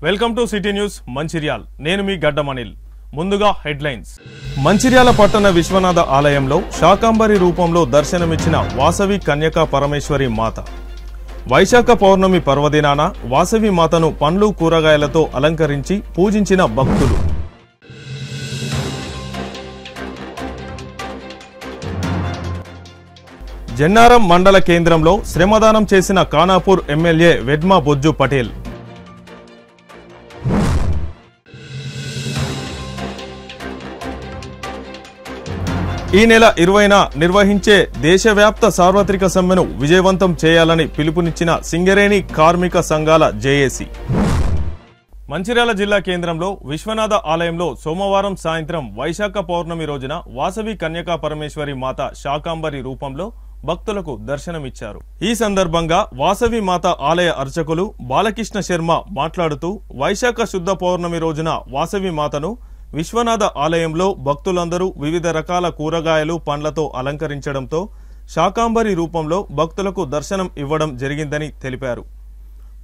Welcome to city news Mancherial. నేను మీ గడ్డమనిల్. ముందుగా headlines. Mancherial పట్టణ విశ్వనాథ ఆలయంలో శాకాంబరి రూపంలో దర్శనమిచ్చిన వాసవి కన్యకా పరమేశ్వరి మాత. వైశాఖ పౌర్ణమి పర్వదినాన వాసవి మాతను పండ్లు కూరగాయలతో అలంకరించి పూజించిన భక్తులు. జన్నారం మండల కేంద్రంలో శ్రమదానం చేసిన ఖానాపూర్ ఎమ్మెల్యే వెడ్మా బొజ్జు పటేల్. ఈ నెల 20న నిర్వహించే దేశవ్యాప్త సార్వత్రిక సమ్మెను విజయవంతం చేయాలని పిలుపునిచ్చిన సింగరేణి కార్మిక సంఘాల జేఏసీ. మంచిర్యాల జిల్లా కేంద్రంలో విశ్వనాథ ఆలయంలో సోమవారం సాయంత్రం వైశాఖ పౌర్ణమి రోజున వాసవి కన్యకా పరమేశ్వరి మాత శాకాంబరి రూపంలో భక్తులకు దర్శనమిచ్చారు. ఈ సందర్భంగా వాసవి మాత ఆలయ అర్చకులు బాలకృష్ణ శర్మ మాట్లాడుతూ వైశాఖ శుద్ధ పౌర్ణమి రోజున వాసవి మాతను విశ్వనాథ ఆలయంలో భక్తులందరూ వివిధ రకాల కూరగాయలు పండ్లతో అలంకరించడంతో శాకాంబరి రూపంలో భక్తులకు దర్శనం ఇవ్వడం జరిగిందని తెలిపారు.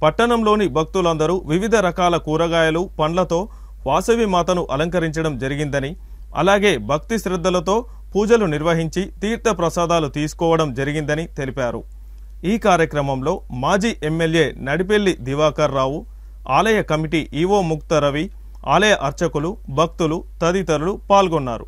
పట్టణంలోని భక్తులందరూ వివిధ రకాల కూరగాయలు పండ్లతో వాసవి మాతను అలంకరించడం జరిగిందని, అలాగే భక్తి శ్రద్ధలతో పూజలు నిర్వహించి తీర్థ ప్రసాదాలు తీసుకోవడం జరిగిందని తెలిపారు. ఈ కార్యక్రమంలో మాజీ ఎమ్మెల్యే నడిపెల్లి దివాకర్ రావు, ఆలయ కమిటీ ఈవో ముక్త రవి, ఆలయ అర్చకులు, భక్తులు తదితరులు పాల్గొన్నారు.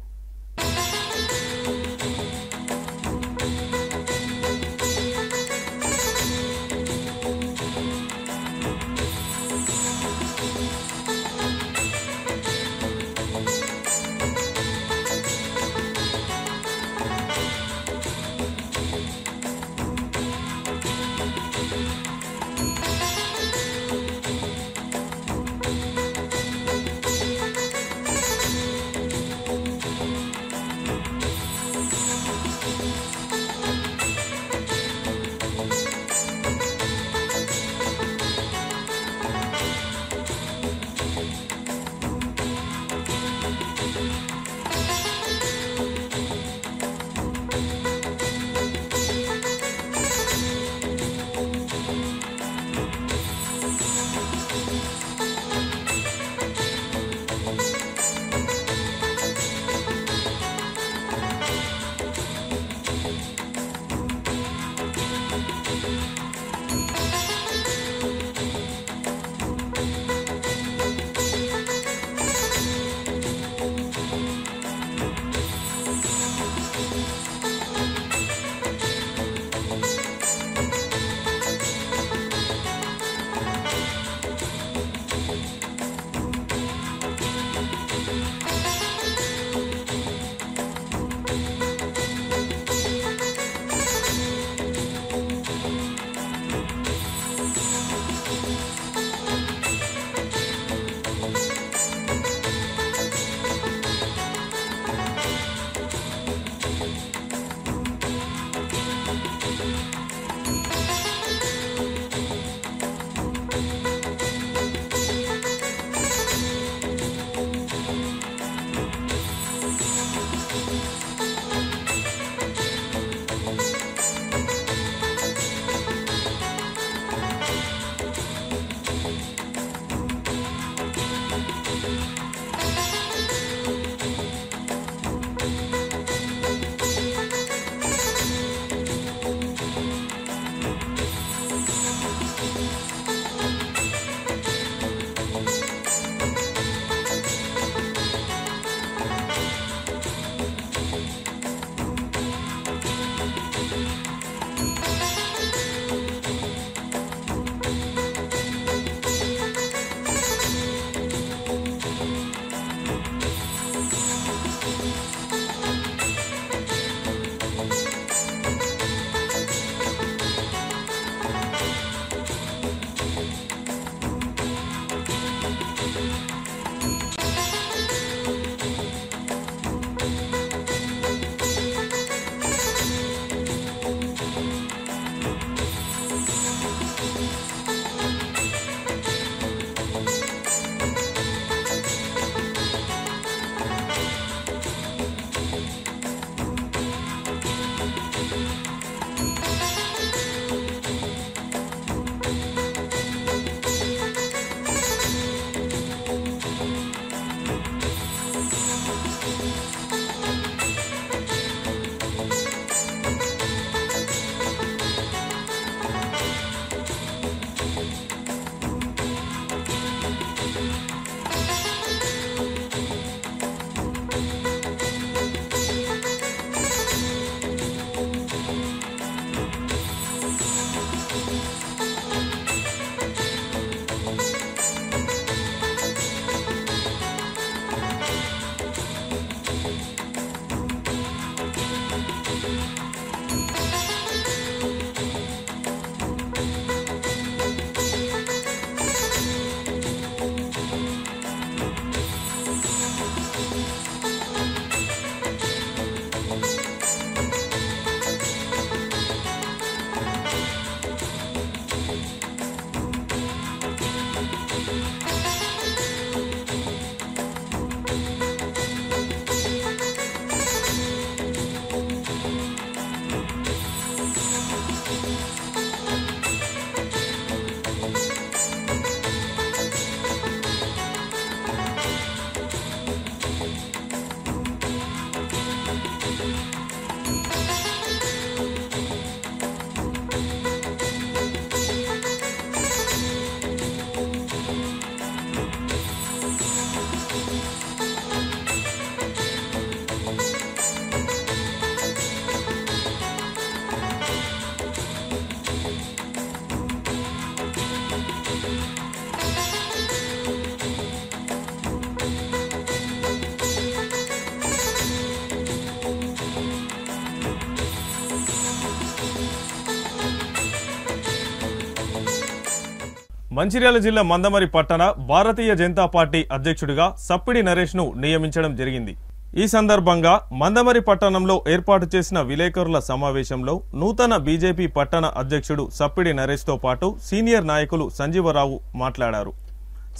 మంచిర్యాల జిల్లా మందమరి పట్టణ భారతీయ జనతా పార్టీ అధ్యక్షుడిగా సప్పిడి నరేష్ ను నియమించడం జరిగింది. ఈ సందర్భంగా మందమరి పట్టణంలో ఏర్పాటు చేసిన విలేకరుల సమావేశంలో నూతన బీజేపీ పట్టణ అధ్యక్షుడు సప్పిడి నరేష్ తో పాటు సీనియర్ నాయకులు సంజీవరావు మాట్లాడారు.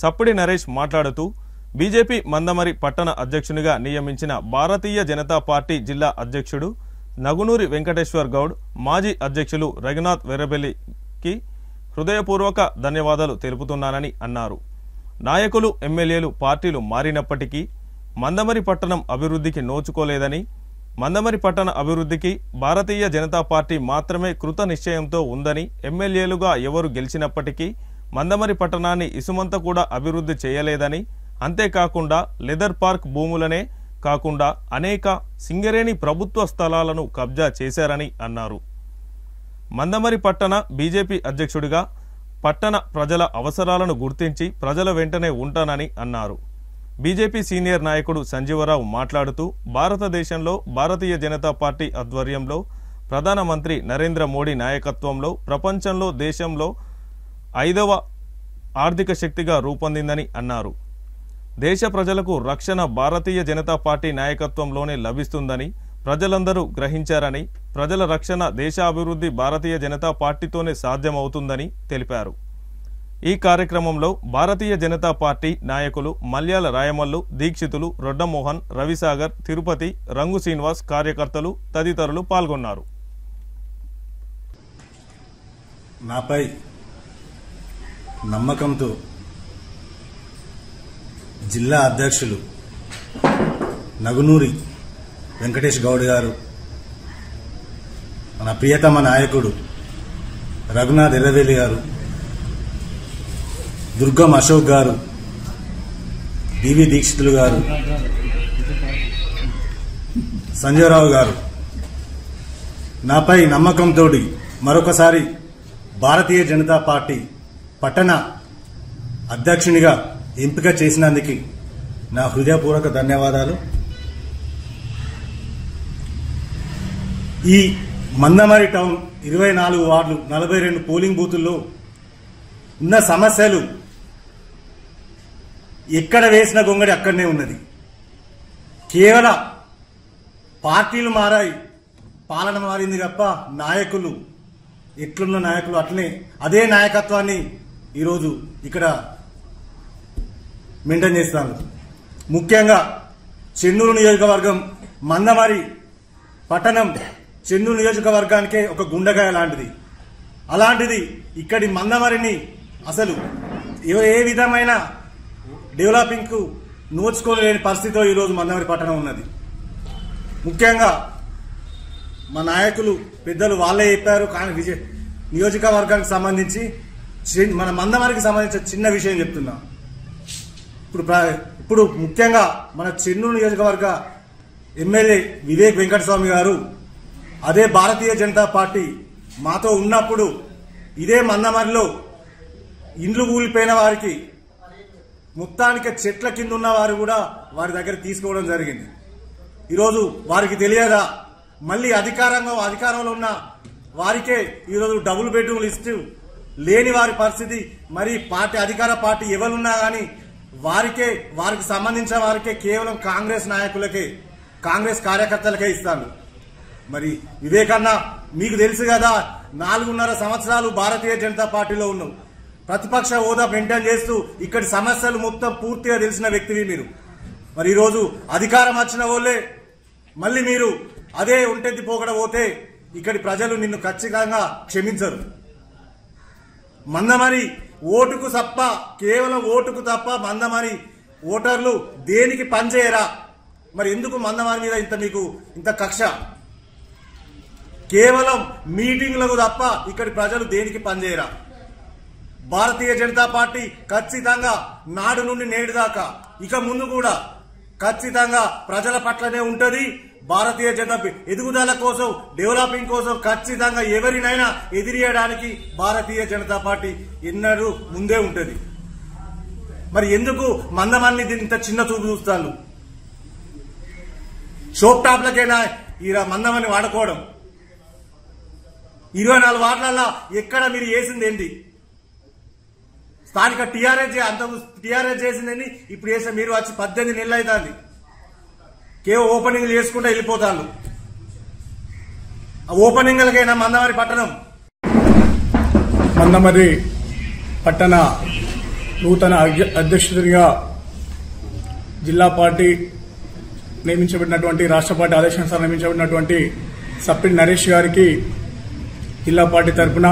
సప్పిడి నరేష్ మాట్లాడుతూ బీజేపీ మందమరి పట్టణ అధ్యక్షునిగా నియమించిన భారతీయ జనతా పార్టీ జిల్లా అధ్యక్షుడు నగునూరి వెంకటేశ్వర్ గౌడ్, మాజీ అధ్యక్షులు రఘునాథ్ వెర్రబెల్లికి హృదయపూర్వక ధన్యవాదాలు తెలుపుతున్నానని అన్నారు. నాయకులు, ఎమ్మెల్యేలు పార్టీలు మారినప్పటికీ మందమరి పట్టణం అభివృద్ధికి నోచుకోలేదని, మందమరి పట్టణ అభివృద్ధికి భారతీయ జనతా పార్టీ మాత్రమే కృత నిశ్చయంతో ఉందని, ఎమ్మెల్యేలుగా ఎవరు గెలిచినప్పటికీ మందమరి పట్టణాన్ని ఇసుమంత కూడా అభివృద్ధి చేయలేదని, అంతేకాకుండా లెదర్ పార్క్ భూములనే కాకుండా అనేక సింగరేణి ప్రభుత్వ స్థలాలను కబ్జా చేశారని అన్నారు. మందమరి పట్టణ బీజేపీ అధ్యక్షుడిగా పట్టణ ప్రజల అవసరాలను గుర్తించి ప్రజల వెంటనే ఉంటానని అన్నారు. బీజేపీ సీనియర్ నాయకుడు సంజీవరావు మాట్లాడుతూ భారతదేశంలో భారతీయ జనతా పార్టీ ఆధ్వర్యంలో ప్రధానమంత్రి నరేంద్ర మోడీ నాయకత్వంలో ప్రపంచంలో దేశంలో 5వ ఆర్థిక శక్తిగా రూపొందిందని అన్నారు. దేశ ప్రజలకు రక్షణ భారతీయ జనతా పార్టీ నాయకత్వంలోనే లభిస్తుందని ప్రజలందరూ గ్రహించారని, ప్రజల రక్షణ, దేశ అభివృద్ధి భారతీయ జనతా పార్టీతోనే సాధ్యమవుతుందని తెలిపారు. ఈ కార్యక్రమంలో భారతీయ జనతా పార్టీ నాయకులు మల్యాల రాయమల్లు, దీక్షితులు, రొడ్డమోహన్, రవిసాగర్, తిరుపతి, రంగు శ్రీనివాస్, కార్యకర్తలు తదితరులు పాల్గొన్నారు. నాపై నమ్మకంతో జిల్లా అధ్యక్షులు నగునూరి వెంకటేష్ గౌడ్ గారు, మన ప్రియతమ నాయకుడు రఘునాథ్ వెర్రబెల్లి గారు, దుర్గం అశోక్ గారు, డివి దీక్షితులు గారు, సంజయరావు గారు నాపై నమ్మకంతో మరొకసారి భారతీయ జనతా పార్టీ పట్టణ అధ్యక్షునిగా ఎంపిక చేసినందుకు నా హృదయపూర్వక ధన్యవాదాలు. ఈ మందమరి టౌన్ 24 వార్డులు, 42 పోలింగ్ బూతుల్లో ఉన్న సమస్యలు ఎక్కడ వేసిన గొంగడి అక్కడనే ఉన్నది. కేవలం పార్టీలు మారాయి, పాలన మారింది తప్ప నాయకులు ఎట్లున్న నాయకులు అట్లనే అదే నాయకత్వాన్ని ఈరోజు ఇక్కడ మెయింటైన్ చేస్తాను. ముఖ్యంగా చెన్నూరు నియోజకవర్గం, మందమరి పట్టణం చెన్నూరు నియోజకవర్గానికే ఒక గుండెకాయ లాంటిది. అలాంటిది ఇక్కడి మందమరిని అసలు ఏ విధమైన డెవలపింగ్ కు నోచుకోలేని పరిస్థితిలో ఈరోజు మందమరి పట్టణం ఉన్నది. ముఖ్యంగా మా నాయకులు పెద్దలు వాళ్ళే చెప్పారు. కానీ నియోజకవర్గానికి సంబంధించి మన మందమరికి సంబంధించిన చిన్న విషయం చెప్తున్నా. ఇప్పుడు ముఖ్యంగా మన చెన్నూరు నియోజకవర్గ ఎమ్మెల్యే వివేక్ వెంకటస్వామి గారు అదే భారతీయ జనతా పార్టీ మాతో ఉన్నప్పుడు ఇదే మందమరిలో ఇండ్లు కూలిపోయిన వారికి మొత్తానికి చెట్ల కింద ఉన్న వారు కూడా వారి దగ్గర తీసుకోవడం జరిగింది. ఈరోజు వారికి తెలియదా, మళ్ళీ అధికారంలో ఉన్న వారికే ఈరోజు డబుల్ బెడ్రూమ్లు ఇస్తూ లేని వారి పరిస్థితి. మరి పార్టీ అధికార పార్టీ ఎవరున్నా గానీ వారికి సంబంధించిన వారికే కేవలం కాంగ్రెస్ నాయకులకే, కాంగ్రెస్ కార్యకర్తలకే ఇస్తాను. మరి వివేకన్న మీకు తెలుసు కదా, 4.5 సంవత్సరాలు భారతీయ జనతా పార్టీలో ఉన్నావు. ప్రతిపక్ష హోదా మెయింటైన్ చేస్తూ ఇక్కడి సమస్యలు మొత్తం పూర్తిగా తెలిసిన వ్యక్తివి మీరు. మరి ఈరోజు అధికారం వచ్చిన వాళ్ళే మళ్ళీ మీరు అదే ఒంటెత్తి పోకడ పోతే ఇక్కడి ప్రజలు నిన్ను ఖచ్చితంగా క్షమించరు. మందమరి ఓటుకు తప్ప, కేవలం ఓటుకు తప్ప మందమరి ఓటర్లు దేనికి పనిచేయరా? మరి ఎందుకు మందమరి మీద మీకు ఇంత కక్ష? కేవలం మీటింగ్లకు తప్ప ఇక్కడి ప్రజలు దేనికి పనిచేయరా? భారతీయ జనతా పార్టీ ఖచ్చితంగా నాడు నుండి నేడు దాకా ఇక ముందు కూడా ఖచ్చితంగా ప్రజల పట్లనే ఉంటది. భారతీయ జనతా ఎదుగుదల కోసం, డెవలపింగ్ కోసం ఖచ్చితంగా ఎవరినైనా ఎదిరియడానికి భారతీయ జనతా పార్టీ ఎన్నడూ ముందే ఉంటది. మరి ఎందుకు మందమరిని ఇంత చిన్న చూపు చూస్తాను? షోప్ టాప్లకైనా ఈ మందమరిని వాడుకోవడం. 24 వార్డులలో ఎక్కడ మీరు వేసింది ఏంటి? స్థానిక టీఆర్ఎస్ చేసిందని ఇప్పుడు చేసే మీరు వచ్చి 18 నెలలు అవుతుంది. కేవలం ఓపెనింగ్ చేసుకుంటూ వెళ్ళిపోతాను. ఆ ఓపెనింగ్లకైనా మందమరి పట్టణం మందమరి పట్టణ నూతన అధ్యక్షుడిగా జిల్లా పార్టీ నియమించబడినటువంటి రాష్ట్ర పార్టీ ఆదేశానుసారం నియమించబడినటువంటి సప్పిడి నరేష్ గారికి జిల్లా పార్టీ తరఫున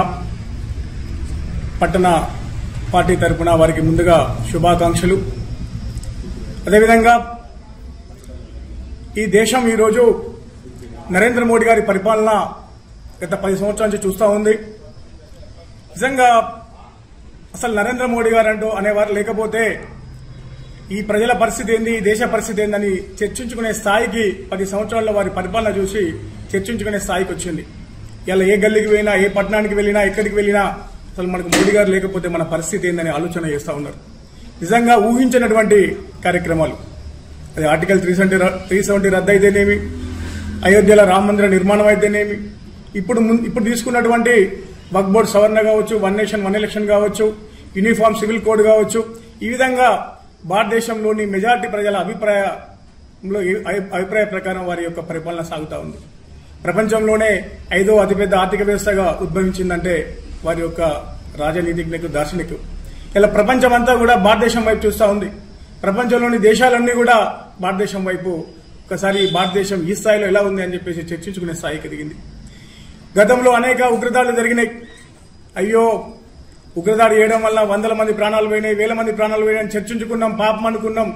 పట్టణ పార్టీ తరఫున వారికి ముందుగా శుభాకాంక్షలు. అదేవిధంగా ఈ దేశం ఈరోజు నరేంద్ర మోడీ గారి పరిపాలన గత 10 సంవత్సరాల నుంచి చూస్తూ ఉంది. నిజంగా అసలు నరేంద్ర మోడీ గారు అంటూ అనేవారు లేకపోతే ఈ ప్రజల పరిస్థితి ఏంది, ఈ దేశ పరిస్థితి ఏందని చర్చించుకునే స్థాయికి 10 సంవత్సరాల్లో వారి పరిపాలన చూసి చర్చించుకునే స్థాయికి వచ్చింది. ఇలా ఏ గల్లీకి వెళ్ళినా, ఏ పట్టణానికి వెళ్ళినా, ఎక్కడికి వెళ్ళినా అసలు మనకు మోడీ గారు లేకపోతే మన పరిస్థితి ఏందని ఆలోచన చేస్తూ ఉన్నారు. నిజంగా ఊహించినటువంటి కార్యక్రమాలు, అది ఆర్టికల్ 370 రద్దు అయితేనేమి, అయోధ్యలో రామ మందిర నిర్మాణం అయితేనేమి, ఇప్పుడు తీసుకున్నటువంటి వక్ఫ్ బోర్డు సవరణ కావచ్చు, 1 నేషన్ 1 ఎలక్షన్ కావచ్చు, యూనిఫామ్ సివిల్ కోడ్ కావచ్చు, ఈ విధంగా భారతదేశంలోని మెజారిటీ ప్రజల అభిప్రాయ ప్రకారం వారి యొక్క పరిపాలన సాగుతూ ఉంది. ప్రపంచంలోనే 5వ అతిపెద్ద ఆర్థిక వ్యవస్థగా ఉద్భవించిందంటే వారి యొక్క రాజనీతిజ్ఞకు, దార్శనికు. ఇలా ప్రపంచమంతా కూడా భారతదేశం వైపు చూస్తూ ఉంది. ప్రపంచంలోని దేశాలన్నీ కూడా భారతదేశం వైపు ఒకసారి భారతదేశం ఈ స్థాయిలో ఎలా ఉంది అని చెప్పేసి చర్చించుకునే స్థాయికి ఎదిగింది. గతంలో అనేక ఉగ్రదాడులు జరిగినాయి. అయ్యో ఉగ్రదాడి చేయడం వల్ల 100 మంది ప్రాణాలు పోయినాయి, 1000 మంది ప్రాణాలు పోయినాయని చర్చించుకున్నాం, పాపం అనుకున్నాం,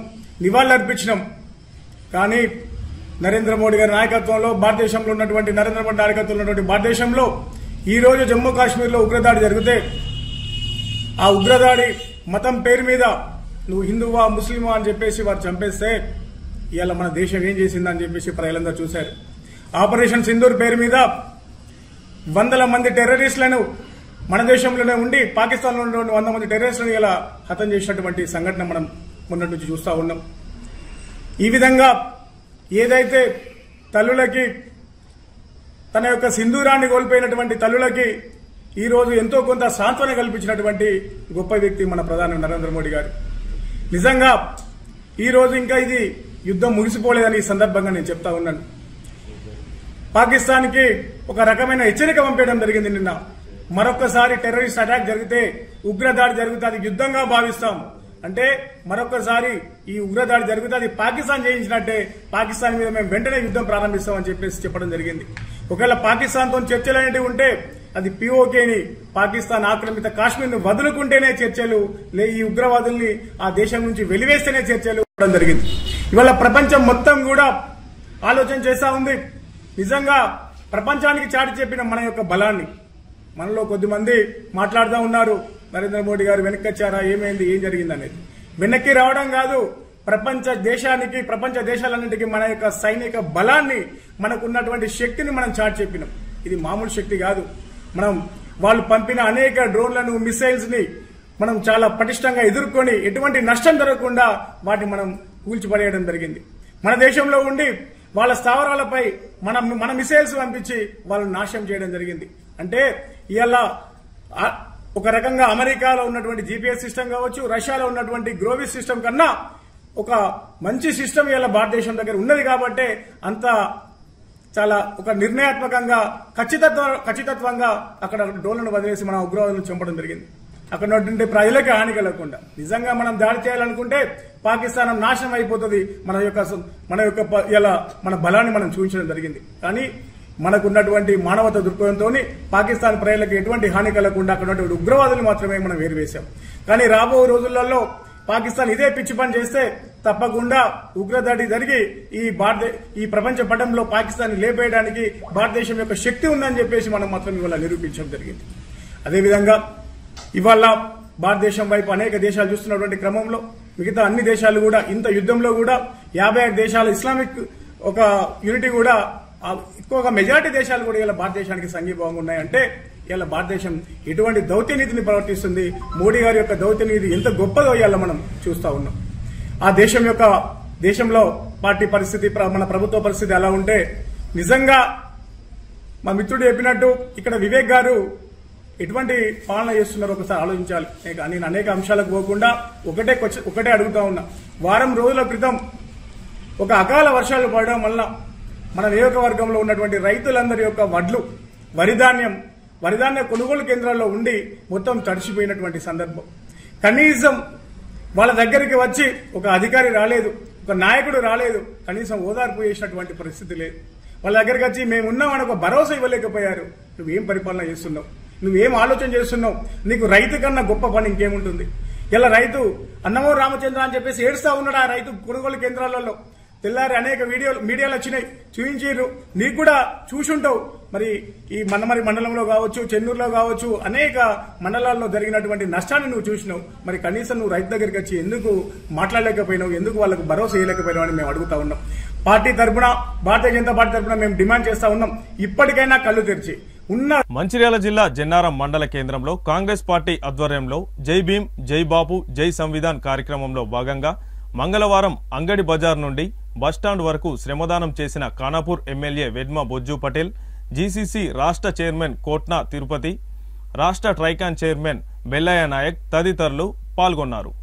నివాళులు అర్పించినాం. కానీ నరేంద్ర మోడీ గారి నాయకత్వంలో, భారతదేశంలో ఉన్నటువంటి నరేంద్ర మోడీ నాయకత్వంలో ఉన్నటువంటి భారతదేశంలో ఈ రోజు జమ్మూ కాశ్మీర్లో ఉగ్రదాడి జరిగితే ఆ ఉగ్రదాడి మతం పేరు మీద నువ్వు హిందువా ముస్లిమా అని చెప్పేసి వారు చంపేస్తే ఇవాళ మన దేశం ఏం చేసిందని చెప్పేసి ప్రజలందరూ చూశారు. ఆపరేషన్ సింధూర్ పేరు మీద 100 మంది టెర్రరిస్టులను మన దేశంలోనే ఉండి పాకిస్తాన్లో ఉన్నటువంటి 100 మంది టెర్రరిస్టులను ఇలా హతం చేసినటువంటి సంఘటన మనం మొన్నటి నుంచి చూస్తూ ఉన్నాం. ఈ విధంగా ఏదైతే తల్లులకి తన యొక్క సింధూరాన్ని కోల్పోయినటువంటి తల్లులకి ఈ రోజు ఎంతో కొంత సాంత్వన కల్పించినటువంటి గొప్ప వ్యక్తి మన ప్రధాని నరేంద్ర మోడీ గారు. నిజంగా ఈ రోజు ఇంకా ఇది యుద్ధం ముగిసిపోలేదని ఈ సందర్భంగా నేను చెప్తా ఉన్నాను. పాకిస్తాన్కి ఒక రకమైన హెచ్చరిక పంపేయడం జరిగింది నిన్న. మరొకసారి టెర్రరిస్ట్ అటాక్ జరిగితే, ఉగ్రదాడి జరిగితే అది యుద్ధంగా భావిస్తాం. అంటే మరొకసారి ఈ ఉగ్రదాడి జరిగితే అది పాకిస్తాన్ చేయించినట్టే, పాకిస్తాన్ మీద మేము వెంటనే యుద్ధం ప్రారంభిస్తామని చెప్పేసి చెప్పడం జరిగింది. ఒకవేళ పాకిస్తాన్తో చర్చలు అనేవి ఉంటే అది పీఓకేని, పాకిస్తాన్ ఆక్రమిత కాశ్మీర్ను వదులుకుంటేనే చర్చలు, ఈ ఉగ్రవాదుల్ని ఆ దేశం నుంచి వెలివేస్తేనే చర్చలు ఇవ్వడం జరిగింది. ఇవాళ ప్రపంచం మొత్తం కూడా ఆలోచన చేస్తా ఉంది. నిజంగా ప్రపంచానికి చాటి చెప్పిన మన యొక్క బలాన్ని మనలో కొద్దిమంది మాట్లాడుతూ ఉన్నారు. నరేంద్ర మోడీ గారు వెనక్కి వచ్చారా, ఏమైంది, ఏం జరిగింది అనేది. వెనక్కి రావడం కాదు, ప్రపంచ దేశాలన్నింటికీ మన యొక్క సైనిక బలాన్ని, మనకున్నటువంటి శక్తిని మనం చాటి చెప్పినాం. ఇది మామూలు శక్తి కాదు. మనం వాళ్ళు పంపిన అనేక డ్రోన్లను, మిసైల్స్ ని మనం చాలా పటిష్టంగా ఎదుర్కొని ఎటువంటి నష్టం జరగకుండా వాటిని మనం కూల్చిపడేయడం జరిగింది. మన దేశంలో ఉండి వాళ్ళ స్థావరాలపై మన మిసైల్స్ పంపించి వాళ్ళని నాశనం చేయడం జరిగింది. అంటే ఇవాళ ఒక రకంగా అమెరికాలో ఉన్నటువంటి జీపీఎస్ సిస్టమ్ కావచ్చు, రష్యాలో ఉన్నటువంటి గ్రోవిస్ సిస్టమ్ కన్నా ఒక మంచి సిస్టమ్ ఇవాళ భారతదేశం దగ్గర ఉన్నది కాబట్టే అంత చాలా ఒక నిర్ణయాత్మకంగా ఖచ్చితత్వంగా అక్కడ డ్రోన్లను వదిలేసి మన ఉగ్రవాదులను చంపడం జరిగింది. అక్కడ ఉన్నటువంటి ప్రజలకి హాని కలగకుండా. నిజంగా మనం దాడి చేయాలనుకుంటే పాకిస్తాన్ నాశనం అయిపోతుంది. ఇలా మన బలాన్ని మనం చూపించడం జరిగింది. కానీ మనకున్నటువంటి మానవత దృక్పథంతో పాకిస్తాన్ ప్రజలకు ఎటువంటి హాని కలగకుండా అక్కడ ఉన్నటువంటి ఉగ్రవాదులు మాత్రమే మనం వేరువేశాం. కానీ రాబో రోజులలో పాకిస్తాన్ ఇదే పిచ్చి పని చేస్తే తప్పకుండా ఉగ్రదాడి జరిగి ఈ ప్రపంచ పటంలో పాకిస్తాన్ లేపేయడానికి భారతదేశం యొక్క శక్తి ఉందని చెప్పేసి మనం మాత్రం ఇవాళ నిరూపించడం జరిగింది. అదేవిధంగా ఇవాళ భారతదేశం వైపు అనేక దేశాలు చూస్తున్నటువంటి క్రమంలో మిగతా అన్ని దేశాలు కూడా ఇంత యుద్ధంలో కూడా 55 దేశాల ఇస్లామిక్ ఒక యూనిటీ కూడా ఎక్కువగా మెజారిటీ దేశాలు కూడా ఇలా భారతదేశానికి సంఘీభావంగా ఉన్నాయంటే ఇలా భారతదేశం ఎటువంటి దౌత్యనీతిని ప్రవర్తిస్తుంది, మోడీ గారి యొక్క దౌత్యనీతి ఎంత గొప్పదో ఇవాళ మనం చూస్తా ఉన్నాం. ఆ దేశంలో పార్టీ పరిస్థితి, మన ప్రభుత్వ పరిస్థితి ఎలా ఉంటే నిజంగా మా మిత్రుడు చెప్పినట్టు ఇక్కడ వివేక్ గారు ఎటువంటి పాలన చేస్తున్నారో ఒకసారి ఆలోచించాలి. నేను అనేక అంశాలకు పోకుండా ఒకటే అడుగుతా ఉన్నా. వారం రోజుల క్రితం ఒక అకాల వర్షాలు పడడం వల్ల మన నియోజకవర్గంలో ఉన్నటువంటి రైతులందరి యొక్క వడ్లు వరిధాన్య కొనుగోలు కేంద్రాల్లో ఉండి మొత్తం తడిసిపోయినటువంటి సందర్భం. కనీసం వాళ్ళ దగ్గరికి వచ్చి ఒక అధికారి రాలేదు, ఒక నాయకుడు రాలేదు, కనీసం ఓదార్పు చేసినటువంటి పరిస్థితి లేదు. వాళ్ళ దగ్గరికి వచ్చి మేమున్నామని ఒక భరోసా ఇవ్వలేకపోయారు. నువ్వేం పరిపాలన చేస్తున్నావు, నువ్వేం ఆలోచన చేస్తున్నావు, నీకు రైతు కన్నా గొప్ప పని ఇంకేముంటుంది? ఇలా రైతు అన్నమో రామచంద్ర అని చెప్పేసి ఏడుస్తా ఉన్నాడు ఆ రైతు కొనుగోలు కేంద్రాలలో. తెల్లారి అనేక మీడియాలు వచ్చినాయి, చూపించారు, నీకు కూడా చూసుంటావు. మరి ఈ మన్నమరి మండలంలో కావచ్చు, చెన్నూరులో కావచ్చు, అనేక మండలాల్లో జరిగినటువంటి నష్టాన్ని నువ్వు చూసినావు. మరి కనీసం నువ్వు రైతు దగ్గరికి వచ్చి ఎందుకు మాట్లాడలేకపోయినావు, ఎందుకు వాళ్ళకు భరోసా వేయలేకపోయినావు అని మేము అడుగుతా ఉన్నాం. పార్టీ తరఫున, భారతీయ జనతా పార్టీ తరఫున మేము డిమాండ్ చేస్తా ఉన్నాం, ఇప్పటికైనా కళ్ళు తెరిచి మంచిర్యాల జిల్లా జన్నారం మండల కేంద్రంలో కాంగ్రెస్ పార్టీ ఆధ్వర్యంలో జై భీమ్, జై బాపు, జై సంవిధాన్ కార్యక్రమంలో భాగంగా మంగళవారం అంగడి బజార్ నుండి బస్టాండ్ వరకు శ్రమదానం చేసిన ఖానాపూర్ ఎమ్మెల్యే వెడ్మ బొజ్జు పటేల్, జీసీసీ రాష్ట్ర చైర్మన్ కోట్నా తిరుపతి, రాష్ట్ర ట్రైకాన్ చైర్మన్ బెల్లయ్య నాయక్ తదితరులు పాల్గొన్నారు.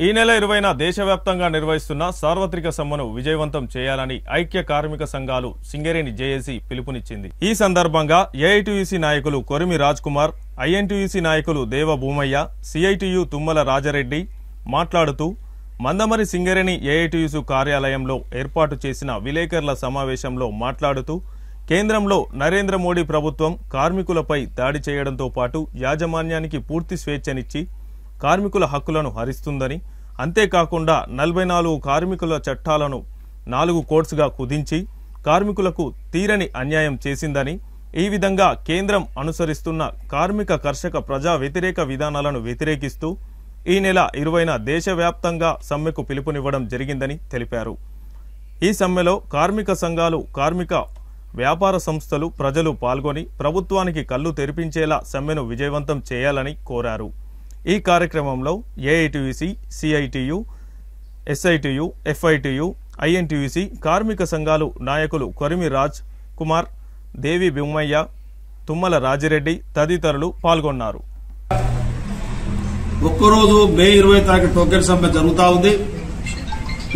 ఈ నెల 20న దేశవ్యాప్తంగా నిర్వహిస్తున్న సార్వత్రిక సమ్మెను విజయవంతం చేయాలని ఐక్య కార్మిక సంఘాలు సింగరేణి జేఏసీ పిలుపునిచ్చింది. ఈ సందర్భంగా ఏఐటీయూసీ నాయకులు కొరిమి రాజ్ కుమార్, ఐఎన్టీయూసీ నాయకులు దేవ భూమయ్య, సిఐటియు తుమ్మల రాజారెడ్డి మాట్లాడుతూ మందమరి సింగరేణి ఏఐటీయూసీ కార్యాలయంలో ఏర్పాటు చేసిన విలేకరుల సమావేశంలో మాట్లాడుతూ కేంద్రంలో నరేంద్ర మోడీ ప్రభుత్వం కార్మికులపై దాడి చేయడంతో పాటు యాజమాన్యానికి పూర్తి స్వేచ్ఛనిచ్చి కార్మికుల హక్కులను హరిస్తుందని, అంతేకాకుండా 44 కార్మికుల చట్టాలను 4 కోర్సుగా కుదించి కార్మికులకు తీరని అన్యాయం చేసిందని, ఈ విధంగా కేంద్రం అనుసరిస్తున్న కార్మిక కర్షక ప్రజా వ్యతిరేక విధానాలను వ్యతిరేకిస్తూ ఈ నెల 20న దేశవ్యాప్తంగా సమ్మెకు పిలుపునివ్వడం జరిగిందని తెలిపారు. ఈ సమ్మెలో కార్మిక సంఘాలు, కార్మిక వ్యాపార సంస్థలు, ప్రజలు పాల్గొని ప్రభుత్వానికి కళ్లు తెరిపించేలా సమ్మెను విజయవంతం చేయాలని కోరారు. ఈ కార్యక్రమంలో ఏఐటీయూసీ, సిఐటియు, ఎస్ఐటియు, ఎఫ్ఐటియు, ఐఎన్టీయూసీ కార్మిక సంఘాలు నాయకులు కొరిమి రాజ్ కుమార్, దేవి భూమయ్య, తుమ్మల రాజిరెడ్డి తదితరులు పాల్గొన్నారు. ఒక్కరోజు మే 20 తారీఖు టోకెన్ సమ్మె జరుగుతా ఉంది.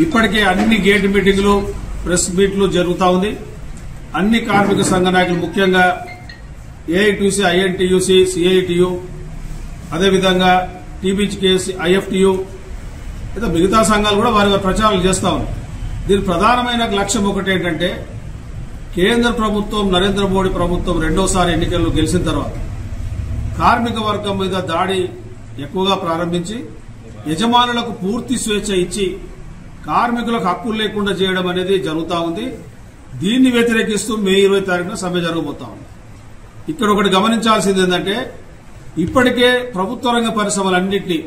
ఇప్పటికే అన్ని గేట్ మీటింగ్లు, ప్రెస్ మీట్లు జరుగుతా ఉంది. అన్ని కార్మిక సంఘ నాయకులు, ముఖ్యంగా ఏఐటీయూసీ, ఐఎన్టీయూసీ, సిఐటియు, అదేవిధంగా టీబీజీకేసీ, ఐఎఫ్టియు, మిగతా సంఘాలు కూడా వారి ప్రచారాలు చేస్తా ఉన్నాయి. దీని ప్రధానమైన లక్ష్యం ఒకటి ఏంటంటే, కేంద్ర ప్రభుత్వం, నరేంద్ర మోడీ ప్రభుత్వం రెండోసారి ఎన్నికల్లో గెలిచిన తర్వాత కార్మిక వర్గం మీద దాడి ఎక్కువగా ప్రారంభించి యజమానులకు పూర్తి స్వేచ్ఛ ఇచ్చి కార్మికులకు హక్కులు లేకుండా చేయడం అనేది జరుగుతూ ఉంది. దీన్ని వ్యతిరేకిస్తూ మే 20 తారీఖున సమ్మె జరగబోతా ఉంది. ఇక్కడ ఒకటి గమనించాల్సింది ఏంటంటే, ఇప్పటికే ప్రభుత్వ రంగ పరిశ్రమలన్నింటినీ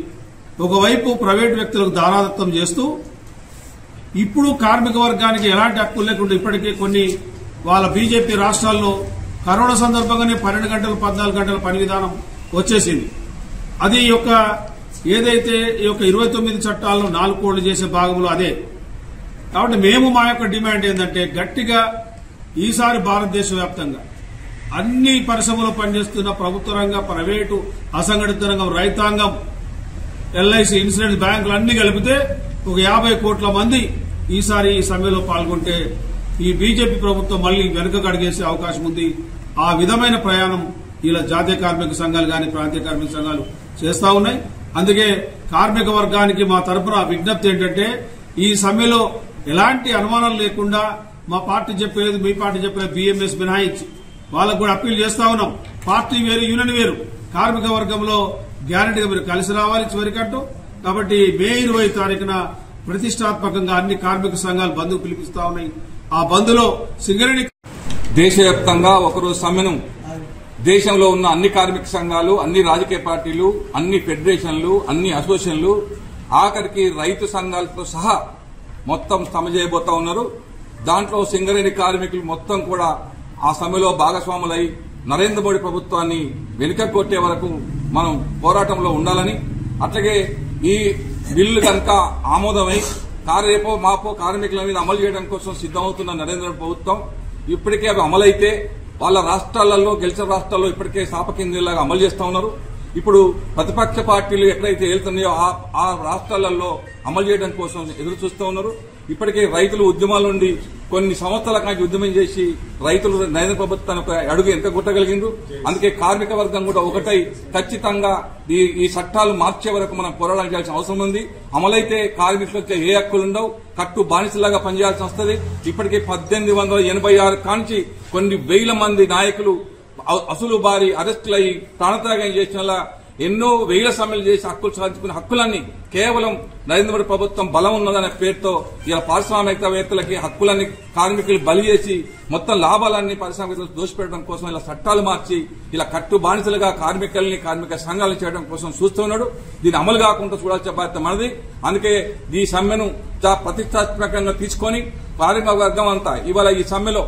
ఒకవైపు ప్రైవేటు వ్యక్తులకు దారాదత్తం చేస్తూ ఇప్పుడు కార్మిక వర్గానికి ఎలాంటి హక్కులు లేకుండా ఇప్పటికే కొన్ని వాళ్ళ బీజేపీ రాష్ట్రాల్లో కరోనా సందర్భంగానే 12 గంటలు 14 గంటల పని విధానం వచ్చేసింది. అది ఏదైతే ఈ 29 చట్టాల్లో 4 కోడ్లు చేసే భాగంలో అదే. కాబట్టి మేము మా యొక్క డిమాండ్ ఏంటంటే, గట్టిగా ఈసారి భారతదేశ వ్యాప్తంగా అన్ని పరిశ్రమలో పనిచేస్తున్న ప్రభుత్వ రంగ, ప్రైవేటు, అసంఘటిత రంగం, రైతాంగం, ఎల్ఐసి, ఇన్సూరెన్స్, బ్యాంకులు అన్ని కలిపితే ఒక 50 కోట్ల మంది ఈసారి ఈ సమ్మెలో పాల్గొంటే ఈ బీజేపీ ప్రభుత్వం మళ్లీ వెనుకకు అడిగేసే అవకాశం ఉంది. ఆ విధమైన ప్రయాణం ఇలా జాతీయ కార్మిక సంఘాలు గాని, ప్రాంతీయ కార్మిక సంఘాలు చేస్తా ఉన్నాయి. అందుకే కార్మిక వర్గానికి మా తరఫున విజ్ఞప్తి ఏంటంటే ఈ సమ్మెలో ఎలాంటి అనుమానం లేకుండా మా పార్టీ చెప్పలేదు, మీ పార్టీ చెప్పలేదు, బీఎంఎస్ మినహాయించి వాళ్ళకు కూడా అప్పీల్ చేస్తా ఉన్నాం. పార్టీ వేరు, యూనియన్ వేరు, కార్మిక వర్గంలో గ్యారెంటీగా మీరు కలిసి రావాలి చివరికంటూ. కాబట్టి మే 20 తారీఖున ప్రతిష్టాత్మకంగా అన్ని కార్మిక సంఘాలు బంద్ పిలిపిస్తా ఉన్నాయి. ఆ బంద్లో సింగరేణి దేశవ్యాప్తంగా ఒకరోజు సమ్మెను దేశంలో ఉన్న అన్ని కార్మిక సంఘాలు, అన్ని రాజకీయ పార్టీలు, అన్ని ఫెడరేషన్లు, అన్ని అసోసియేషన్లు, ఆఖరికి రైతు సంఘాలతో సహా మొత్తం సమ్మె చేయబోతా ఉన్నారు. దాంట్లో సింగరేణి కార్మికులు మొత్తం కూడా ఆ సమ్మెలో భాగస్వాములై నరేంద్ర మోడీ ప్రభుత్వాన్ని వెనుకకొట్టే వరకు మనం పోరాటంలో ఉండాలని, అట్లాగే ఈ బిల్లు కనుక ఆమోదమై రేపో మాపో కార్మికుల మీద అమలు చేయడం కోసం సిద్దమవుతున్న నరేంద్ర ప్రభుత్వం ఇప్పటికే అవి అమలైతే వాళ్ళ రాష్ట్రాలలో గెలిచిన రాష్ట్రాల్లో ఇప్పటికే శాపకేంద్రాలుగా అమలు చేస్తా ఉన్నారు. ఇప్పుడు ప్రతిపక్ష పార్టీలు ఎక్కడైతే వెళ్తున్నాయో ఆ రాష్ట్రాలలో అమలు చేయడం కోసం ఎదురు చూస్తూ ఉన్నారు. ఇప్పటికే రైతులు ఉద్యమాల నుండి కొన్ని సంవత్సరాల నుంచి ఉద్యమం చేసి రైతులు నరేంద్ర ప్రభుత్వాన్ని ఒక అడుగు ఎంత గుట్టగలిగిండ్రు. అందుకే కార్మిక వర్గం కూడా ఒకటై ఖచ్చితంగా ఈ చట్టాలు మార్చే వరకు మనం పోరాటం చేయాల్సిన అవసరం ఉంది. అమలైతే కార్మికులకు ఏ హక్కులు ఉండవు, కట్టు బానిసలాగా పనిచేయాల్సి వస్తుంది. ఇప్పటికే 1886 కాంచి కొన్ని వేల మంది నాయకులు అసలు బారి అరెస్టులయ్యి ప్రాణత్యాగం చేసిన ఎన్నో వేల సమ్మెలు చేసి హక్కులు సాధించుకున్న హక్కులన్నీ కేవలం నరేంద్ర మోడీ ప్రభుత్వం బలం ఉన్నదనే పేరుతో ఇలా పారిశ్రామికవేత్తలకి హక్కులన్నీ కార్మికులు బలి చేసి మొత్తం లాభాలన్నీ పారిశ్రామికవేత్తలు దోషపెట్టడం కోసం ఇలా చట్టాలు మార్చి ఇలా కట్టు బానిసలుగా కార్మికుల్ని కార్మిక సంఘాలను చేయడం కోసం చూస్తున్నాడు. దీని అమలు కాకుండా చూడాల్సిన బాధ్యత మనది. అందుకే ఈ సమ్మెను ప్రతిష్టాత్మకంగా తీసుకొని కార్మిక వర్గం అంతా ఇవాళ ఈ సమ్మెలో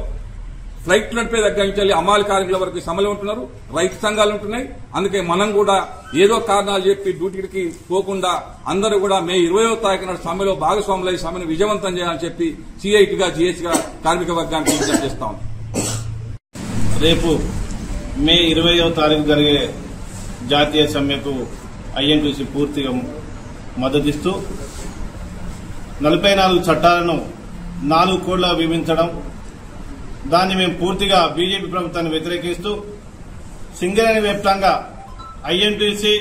ఫ్లైట్ నడిపే దగ్గర నుంచి అమ్మాలి కార్మికుల వరకు సమ్మెలు ఉంటున్నారు, రైతు సంఘాలు ఉంటున్నాయి. అందుకే మనం కూడా ఏదో కారణాలు చెప్పి డ్యూటీకి పోకుండా అందరూ కూడా మే 20వ తారీఖు నాడు సమ్మెలో భాగస్వాములై సమ్మెను విజయవంతం చేయాలని చెప్పి సిఐటిగా జిహెచ్గా కార్మిక వర్గానికి విజ్ఞప్తి చేస్తాం. రేపు మే 20వ తారీఖు జరిగే జాతీయ సమ్మెకు ఐఎన్టీసీ పూర్తిగా మద్దతిస్తూ 44 చట్టాలను 4 కోడ్లుగా విభజించడం, దాన్ని మేము పూర్తిగా బీజేపీ ప్రభుత్వాన్ని వ్యతిరేకిస్తూ సింగరేణి వ్యాప్తంగా ఐఎన్టీసీ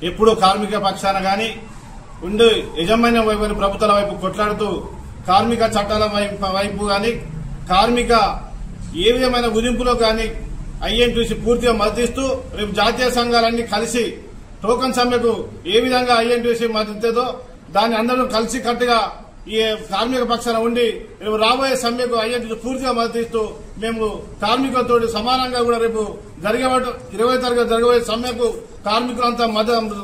ఎప్పుడూ కార్మిక పక్షాన గాని ఉండి యజమాన్యం వైపు ప్రభుత్వాల వైపు కొట్లాడుతూ కార్మిక చట్టాల వైపు గాని కార్మిక ఏ విధమైన ఉదింపులో గాని ఐఎన్టీసీ పూర్తిగా మద్దతిస్తూ రేపు జాతీయ సంఘాలన్నీ కలిసి టోకన్ సమ్మెకు ఏ విధంగా ఐఎన్టీసీ మద్దతుతో దాన్ని అందరూ కలిసి కట్టుగా ఈ కార్మిక పక్షాన ఉండి రేపు రాబోయే సమ్మెకు ఐఎన్టీసీ పూర్తిగా మద్దతిస్తూ మేము కార్మికులతో సమానంగా కూడా రేపు 20వ తారీఖు జరగబోయే సమ్మెకు కార్మికులంతా మద్దతు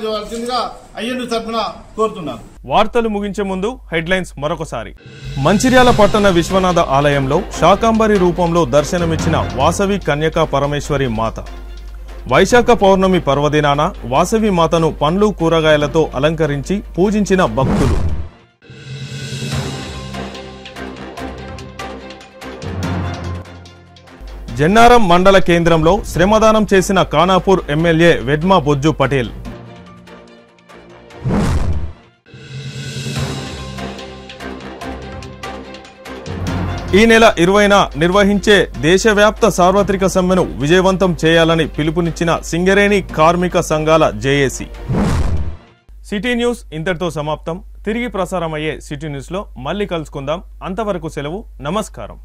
ఇవ్వాల్సిందిగా ఐఎన్టీసీ తరఫున కోరుతున్నాను. వార్తలు ముగించే ముందు హెడ్లైన్స్ మరొకసారి. మంచిర్యాల పట్టణ విశ్వనాథ ఆలయంలో శాకంబరి రూపంలో దర్శనమిచ్చిన వాసవి కన్యకా పరమేశ్వరి మాత. వైశాఖ పౌర్ణమి పర్వదినాన వాసవి మాతను పండ్లు కూరగాయలతో అలంకరించి పూజించిన భక్తులు. జన్నారం మండల కేంద్రంలో శ్రమదానం చేసిన ఖానాపూర్ ఎమ్మెల్యే వెడ్మా బొజ్జు పటేల్. ఈ నెల 20న నిర్వహించే దేశవ్యాప్త సార్వత్రిక సమ్మెను విజయవంతం చేయాలని పిలుపునిచ్చిన సింగరేణి కార్మిక సంఘాల జేఏసీ. సిటీ న్యూస్ ఇంతటితో సమాప్తం. తిరిగి ప్రసారమయ్యే సిటీ న్యూస్లో మళ్ళీ కలుసుకుందాం. అంతవరకు సెలవు. నమస్కారం.